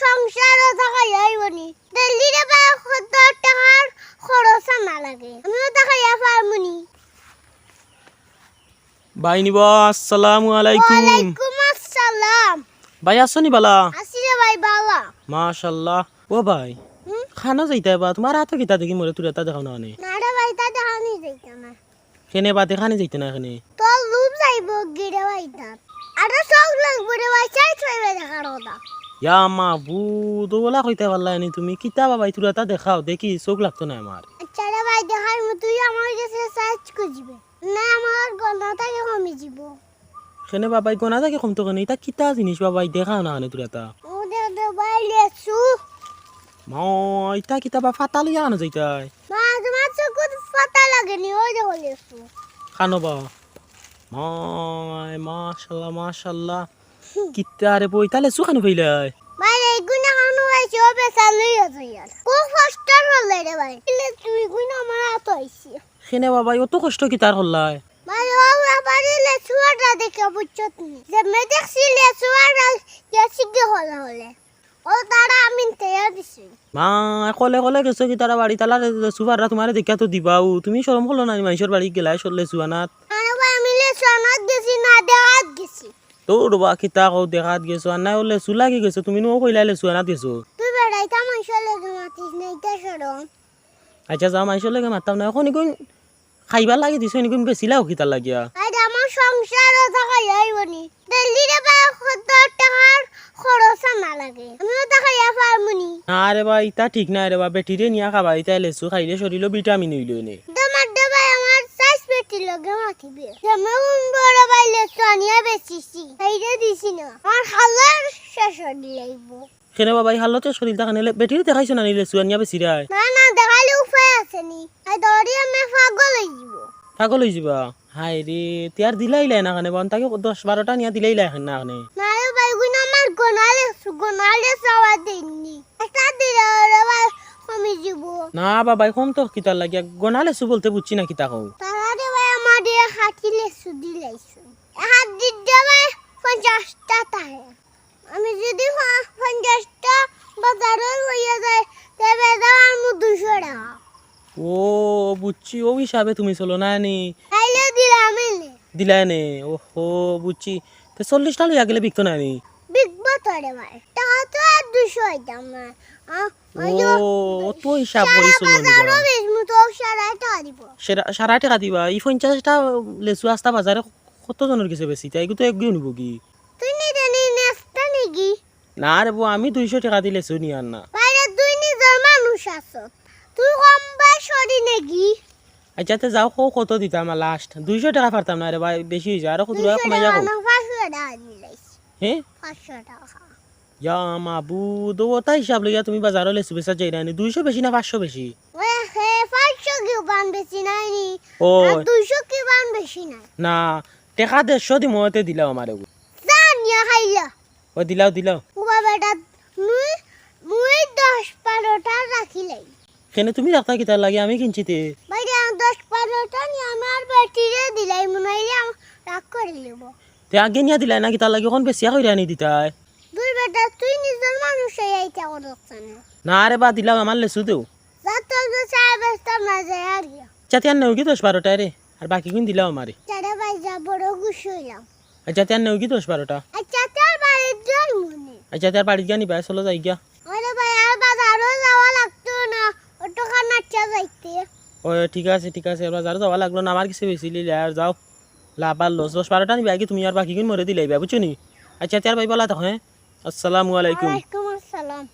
সংসারও থাকা যাইবনি দিল্লিতে বা 70 টাকার খরচ না লাগে আমিও থাকা পারমুনি ভাই নিব আসসালামু আলাইকুম ওয়ালাইকুম আসসালাম ভাই আসনি বালা আসি রে ভাই বালা মাশাআল্লাহ ও ভাই খানা যাইতা বা তোমার হাতে কিতা দেখি মরে তুই এটা দেখাও না নে না রে ভাই তা দেখানি যাইতা না কেনে বাদে খানে যাইতে না এখানে তোর লুপ যাইব গিরে ভাই তা আর সব লাগবে রে ভাই চাই চাইবে দেখার কথা ইয়া মাবুদ ওলা কইতে পারলা নি তুমি কিতা ভাই তুই এটা দেখাও দেখি চোখ লাগতো না আমার আচ্ছা রে ভাই দেখার মতো তুই আমার কাছে সার্চ করবি না আমার গণতাকে কমে যাব কেনে বাবাই গোনা থাকে কমতো কেনে এটা কিতা জিনিস বাবাই দেখাও না তুই এটা ও দে ভাই লেসু মা এটা কিতা বা ফাটা লইয়া আনো যাইতাই মা তোমার চোখ পাতা লাগেনি ওই দেখো লেসু খানো বা মাই মাশাআল্লাহ মাশাআল্লাহ কিতা রে বই তালে সুখানো ফেলাই ভাই এই গুনা খানো আইছে ও বেসালই আছে यार খুব কষ্ট হলে রে ভাই ইলে তুই গুনা আমার হাত আইছে কেনে বাবাই অত কষ্ট কি তার হল্লাই ভাই ও বাবারে লেসুটা দেখে বুঝছত নি যে মে দেখছি লেসুটা কেসিকে হলে ও তারা আমি তেয়া দিছি মা কলে কলে গেছো কি তারা বাড়ি তালা সুপাররা তোমারে দেখা তো দিবাও তুমি শরম করলো না মানুষের বাড়ি গেলাই চললে সুয়ানাত আরে ভাই আমি লেসুনাত গেছি না দেখাত গেছি তোর বা কিতা কও দেখাত গেছো আর না হলে সুলাগি গেছো তুমি নো কইলাইলে সুয়ানাত গেছো তুই বেড়াইতা মাইশলে মাতিস না এটা সরম আচ্ছা যা মাইসর লাগে মারতাম না এখন ইগুন খাইবার লাগি দিছো নিগুন বেছিলাও কিতা লাগিয়া আজ আমার সংসারও থাকা যাইবনি দিল্লিতে বা 70 টাকার খরচ না লাগে আমিও থাকা পারমুনি না রে বা ইতা ঠিক না রে বা বেটিরে নিয়া খাবা ইতা লেসু খাইলে শরীর ভিটামিন হইল নে তোমার ভাই আমার সাইজ পেটি লগে মাতিবে তুমি বড় ভাই লেসু আনিয়া বেচিছি এইটা দিছি না আমার হালার শেষ হয়ে যাইব কেনে বাবাই হালতে শরীর দেখা নিলে বেটিরে দেখাইছো না নিলে সুয়ানিয়া বেশি রায় না না দেখালে উপায় আছে নি এই দড়ি আমি পাগল হয়ে যাব পাগল হয়ে যাবা হাই রে তিয়ার দিলাইলাই না কানে বন তাকে 10-12টা নিয়া দিলাইলাই এখন না কানে না রে ভাই গুণ আমার গোনালে সাওয়া দেননি একটা দিলে রে ভাই কমে যাব না বাবাই কম তো কিতার লাগিয়া গোনা লেসু বলতে বুঝছি না কিতা কও তারা রে ভাই আমার দিয়ে হাতি লেসু দিলাইছো হাত দিতে ভাই 50 টাকা আমি যদি 50টা বাজারে লইয়া যাই তবে দাম 200 টাকা ও বুঝছি ও হিসাবে তুমি চলো না নি তাইলে দিলাম এনে দিলাই নে ওহো বুঝছি তো 40টা লইয়া গেলে বিকতো না নি বিগ বাতরে ভাই টাকা তো আর 200 হইতাম না ও তো হিসাব করি চলো নি আরো বেশ মতো 60 টাকা দিব সারা টাকা দিবা এই 50টা লেসু আস্তা বাজারে কত জনের কাছে বেশি তাই তো একদিও নিব কি তুই নিতে নি নেস্তা নাকি না রে বউ আমি 200 টাকা দিলে লেসু নি আর না বাইরে তুই নিজের মানুষ আছো তুই কম বয়সী নাকি আচ্ছা তে যাও কত দিতাম লাস্ট 200 টাকা পারতাম না রে ভাই বেশি হয়ে যায় আর কত টাকা কমাই যাও 500 টাকা দিলাইছি হ্যাঁ 500 টাকা ইয়া মাবুদ ওটা হিসাব লইয়া তুমি বাজারে লেসু বেচা যাই না 200 বেশি না 500 বেশি ওই হে 500 কি বান বেশি নাই নি ও আর 200 কি বান বেশি নাই না টাকা 150 দি মতে দিলাও আমারে জানিয়া খাইলা ও দিলাও ও বেটা মুই মুই 10-12টা রাখিলাই কেন তুমি রাখতা কি তার লাগে আমি কিনছিতে বাইরে 10-12টা নি আমার বেটিরে দিলাই মনাইলে রাখ করে লিব তে আগে নিয়া দিলাই না কি তার লাগে কোন বেশি কইরা নি দিতাই দুই বেটা তুই নিজের মানুষ এইটা করছস না রে বা দিলাও আমার লেসু দেও যাতো তো সাহেবটা না যায় আর চাতিয়ান নেও কি 10-12টা রে আর বাকি কোন দিলাও আমারে চারে ভাই যা বড় খুশি হইলাম আচ্ছা তিয়ান নেও কি 10-12টা আচ্ছা তোর বাড়ির জল মনে আচ্ছা তার বাড়ি গানি ভাই চলো যাই গিয়া আরে ভাই আর বাজারও যাওয়া লাগতো না অটো খানাচ্ছা যাইতে ও ঠিক আছে এবার যারা যাওয়া লাগলো না আমার কিছু বেশি লিলে আর যাও লাভ আর লস 10-12টা নিবে আগে তুমি আর বাকি কোন মরে দিলাই বুঝছো নি আচ্ছা তার ভাই বলা তো হ্যাঁ আসসালামু আলাইকুম ওয়ালাইকুম আসসালাম